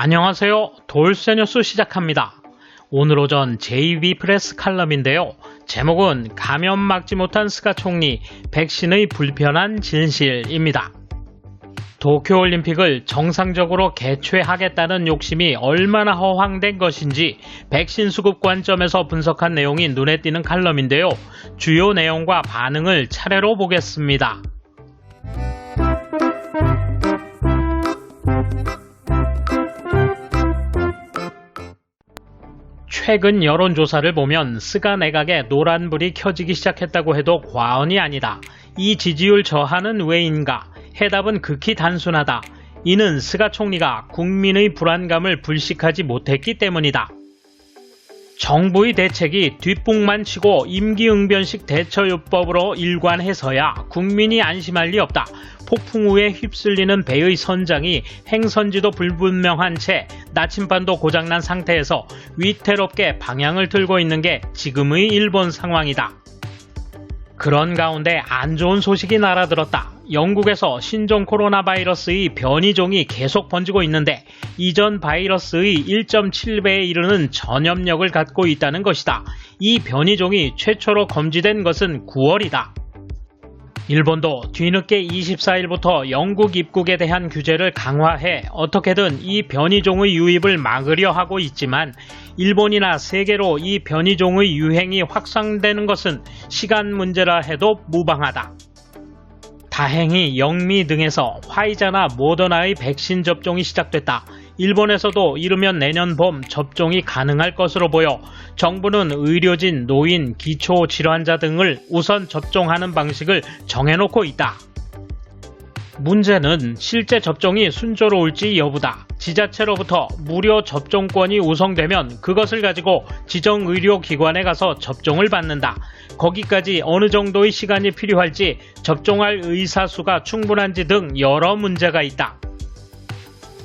안녕하세요. 돌쇠뉴스 시작합니다. 오늘 오전 JB프레스 칼럼인데요. 제목은 감염 막지 못한 스가 총리, 백신의 불편한 진실입니다. 도쿄올림픽을 정상적으로 개최하겠다는 욕심이 얼마나 허황된 것인지 백신 수급 관점에서 분석한 내용이 눈에 띄는 칼럼인데요. 주요 내용과 반응을 차례로 보겠습니다. 최근 여론조사를 보면 스가 내각에 노란불이 켜지기 시작했다고 해도 과언이 아니다. 이 지지율 저하는 왜인가? 해답은 극히 단순하다. 이는 스가 총리가 국민의 불안감을 불식하지 못했기 때문이다. 정부의 대책이 뒷북만 치고 임기응변식 대처요법으로 일관해서야 국민이 안심할 리 없다. 폭풍 우에 휩쓸리는 배의 선장이 행선지도 불분명한 채 나침반도 고장난 상태에서 위태롭게 방향을 틀고 있는 게 지금의 일본 상황이다. 그런 가운데 안 좋은 소식이 날아들었다. 영국에서 신종 코로나 바이러스의 변이종이 계속 번지고 있는데 이전 바이러스의 1.7배에 이르는 전염력을 갖고 있다는 것이다. 이 변이종이 최초로 검지된 것은 9월이다. 일본도 뒤늦게 24일부터 영국 입국에 대한 규제를 강화해 어떻게든 이 변이종의 유입을 막으려 하고 있지만 일본이나 세계로 이 변이종의 유행이 확산되는 것은 시간 문제라 해도 무방하다. 다행히 영미 등에서 화이자나 모더나의 백신 접종이 시작됐다. 일본에서도 이르면 내년 봄 접종이 가능할 것으로 보여 정부는 의료진, 노인, 기초질환자 등을 우선 접종하는 방식을 정해놓고 있다. 문제는 실제 접종이 순조로울지 여부다. 지자체로부터 무료 접종권이 우선되면 그것을 가지고 지정 의료기관에 가서 접종을 받는다. 거기까지 어느 정도의 시간이 필요할지, 접종할 의사 수가 충분한지 등 여러 문제가 있다.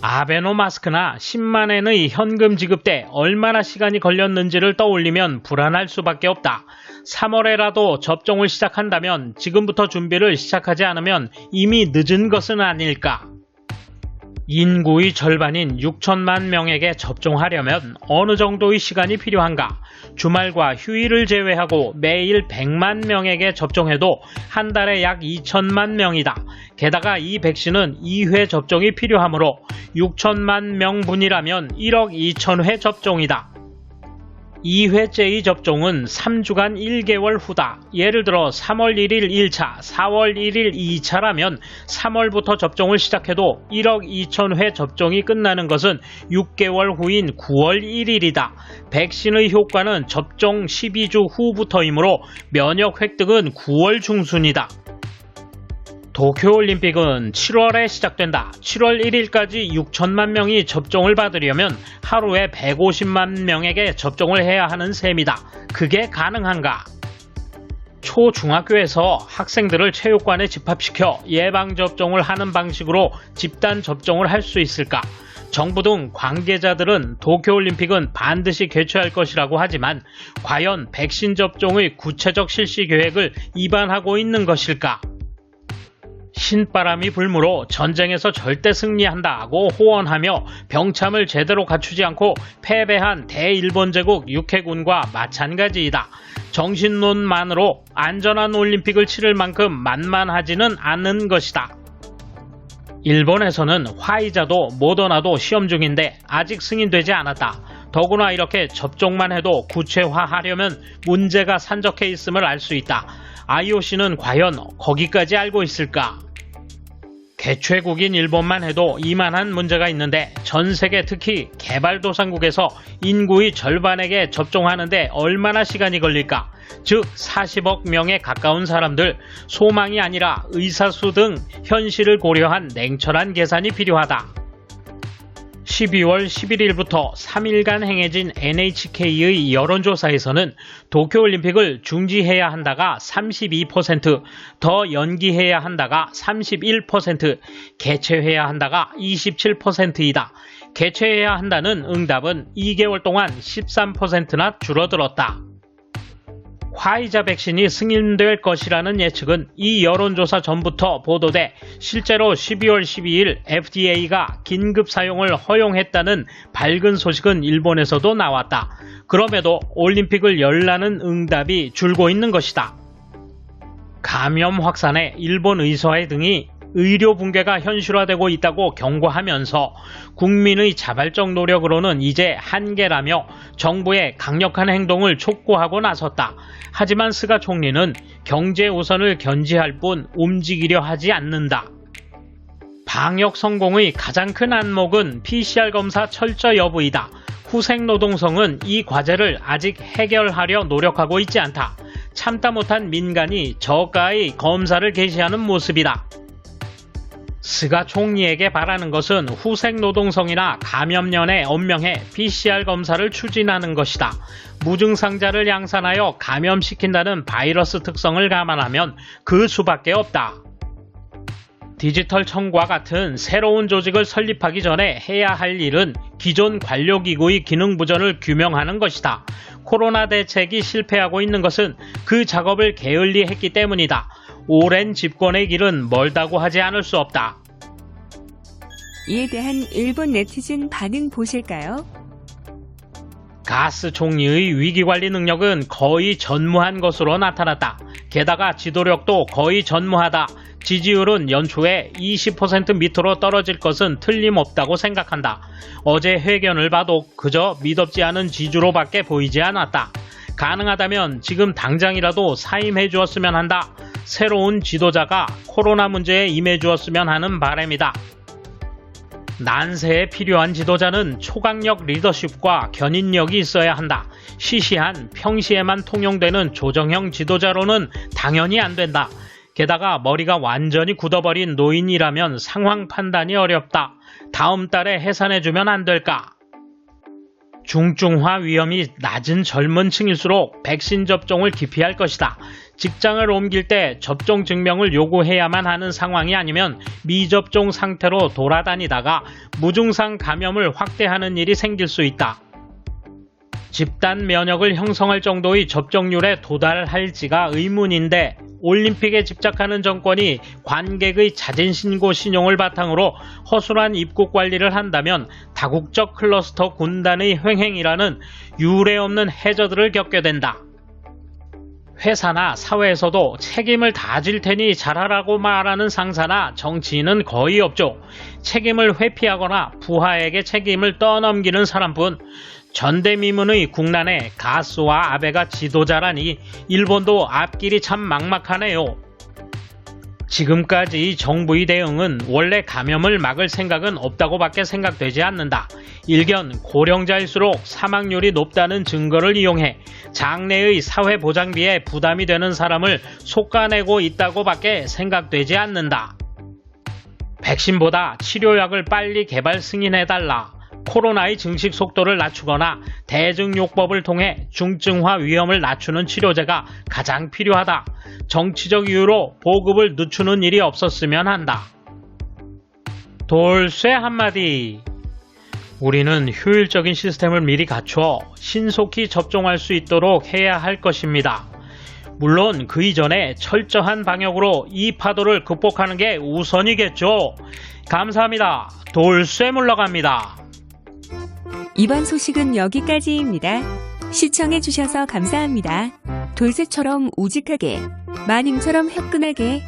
아베노마스크나 10만엔의 현금 지급 때 얼마나 시간이 걸렸는지를 떠올리면 불안할 수밖에 없다. 3월에라도 접종을 시작한다면 지금부터 준비를 시작하지 않으면 이미 늦은 것은 아닐까. 인구의 절반인 6천만 명에게 접종하려면 어느 정도의 시간이 필요한가? 주말과 휴일을 제외하고 매일 100만 명에게 접종해도 한 달에 약 2천만 명이다. 게다가 이 백신은 2회 접종이 필요하므로 6천만 명분이라면 1억 2천회 접종이다. 2회째의 접종은 3주간 1개월 후다. 예를 들어 3월 1일 1차, 4월 1일 2차라면 3월부터 접종을 시작해도 1억 2천회 접종이 끝나는 것은 6개월 후인 9월 1일이다. 백신의 효과는 접종 12주 후부터이므로 면역 획득은 9월 중순이다. 도쿄올림픽은 7월에 시작된다. 7월 1일까지 6천만 명이 접종을 받으려면 하루에 150만 명에게 접종을 해야 하는 셈이다. 그게 가능한가? 초중학교에서 학생들을 체육관에 집합시켜 예방접종을 하는 방식으로 집단 접종을 할 수 있을까? 정부 등 관계자들은 도쿄올림픽은 반드시 개최할 것이라고 하지만 과연 백신 접종의 구체적 실시 계획을 입안하고 있는 것일까? 신바람이 불므로 전쟁에서 절대 승리한다고 호언하며 병참을 제대로 갖추지 않고 패배한 대일본 제국 육해군과 마찬가지이다. 정신론만으로 안전한 올림픽을 치를 만큼 만만하지는 않은 것이다. 일본에서는 화이자도 모더나도 시험 중인데 아직 승인되지 않았다. 더구나 이렇게 접종만 해도 구체화하려면 문제가 산적해 있음을 알 수 있다. IOC는 과연 거기까지 알고 있을까? 개최국인 일본만 해도 이만한 문제가 있는데 전 세계 특히 개발도상국에서 인구의 절반에게 접종하는데 얼마나 시간이 걸릴까? 즉 40억 명에 가까운 사람들, 소망이 아니라 의사수 등 현실을 고려한 냉철한 계산이 필요하다. 12월 11일부터 3일간 행해진 NHK의 여론조사에서는 도쿄올림픽을 중지해야 한다가 32%, 더 연기해야 한다가 31%, 개최해야 한다가 27%이다. 개최해야 한다는 응답은 2개월 동안 13%나 줄어들었다. 화이자 백신이 승인될 것이라는 예측은 이 여론조사 전부터 보도돼 실제로 12월 12일 FDA가 긴급 사용을 허용했다는 밝은 소식은 일본에서도 나왔다. 그럼에도 올림픽을 열라는 응답이 줄고 있는 것이다. 감염 확산에 일본 의사회 등이 의료 붕괴가 현실화되고 있다고 경고하면서 국민의 자발적 노력으로는 이제 한계라며 정부의 강력한 행동을 촉구하고 나섰다. 하지만 스가 총리는 경제 우선을 견지할 뿐 움직이려 하지 않는다. 방역 성공의 가장 큰 안목은 PCR 검사 철저 여부이다. 후생노동성은 이 과제를 아직 해결하려 노력하고 있지 않다. 참다 못한 민간이 저가의 검사를 개시하는 모습이다. 스가 총리에게 바라는 것은 후생노동성이나 감염년에 엄명해 PCR 검사를 추진하는 것이다. 무증상자를 양산하여 감염시킨다는 바이러스 특성을 감안하면 그 수밖에 없다. 디지털 청과 같은 새로운 조직을 설립하기 전에 해야 할 일은 기존 관료기구의 기능 부전을 규명하는 것이다. 코로나 대책이 실패하고 있는 것은 그 작업을 게을리했기 때문이다. 오랜 집권의 길은 멀다고 하지 않을 수 없다. 이에 대한 일본 네티즌 반응 보실까요? 가스 총리의 위기관리 능력은 거의 전무한 것으로 나타났다. 게다가 지도력도 거의 전무하다. 지지율은 연초에 20% 밑으로 떨어질 것은 틀림없다고 생각한다. 어제 회견을 봐도 그저 미덥지 않은 지주로밖에 보이지 않았다. 가능하다면 지금 당장이라도 사임해 주었으면 한다. 새로운 지도자가 코로나 문제에 임해 주었으면 하는 바람이다. 난세에 필요한 지도자는 초강력 리더십과 견인력이 있어야 한다. 시시한 평시에만 통용되는 조정형 지도자로는 당연히 안 된다. 게다가 머리가 완전히 굳어버린 노인이라면 상황 판단이 어렵다. 다음 달에 해산해주면 안 될까? 중증화 위험이 낮은 젊은 층일수록 백신 접종을 기피할 것이다. 직장을 옮길 때 접종 증명을 요구해야만 하는 상황이 아니면 미접종 상태로 돌아다니다가 무증상 감염을 확대하는 일이 생길 수 있다. 집단 면역을 형성할 정도의 접종률에 도달할지가 의문인데 올림픽에 집착하는 정권이 관객의 자진신고 신용을 바탕으로 허술한 입국 관리를 한다면 다국적 클러스터 군단의 횡행이라는 유례없는 해저들을 겪게 된다. 회사나 사회에서도 책임을 다질 테니 잘하라고 말하는 상사나 정치인은 거의 없죠. 책임을 회피하거나 부하에게 책임을 떠넘기는 사람뿐. 전대미문의 국난에 가스와 아베가 지도자라니 일본도 앞길이 참 막막하네요. 지금까지 정부의 대응은 원래 감염을 막을 생각은 없다고밖에 생각되지 않는다. 일견 고령자일수록 사망률이 높다는 증거를 이용해 장래의 사회보장비에 부담이 되는 사람을 솎아내고 있다고밖에 생각되지 않는다. 백신보다 치료약을 빨리 개발 승인해달라. 코로나의 증식 속도를 낮추거나 대증요법을 통해 중증화 위험을 낮추는 치료제가 가장 필요하다. 정치적 이유로 보급을 늦추는 일이 없었으면 한다. 돌쇠 한마디. 우리는 효율적인 시스템을 미리 갖춰 신속히 접종할 수 있도록 해야 할 것입니다. 물론 그 이전에 철저한 방역으로 이 파도를 극복하는 게 우선이겠죠. 감사합니다. 돌쇠 물러갑니다. 이번 소식은 여기까지입니다. 시청해주셔서 감사합니다. 돌쇠처럼 우직하게, 마님처럼 화끈하게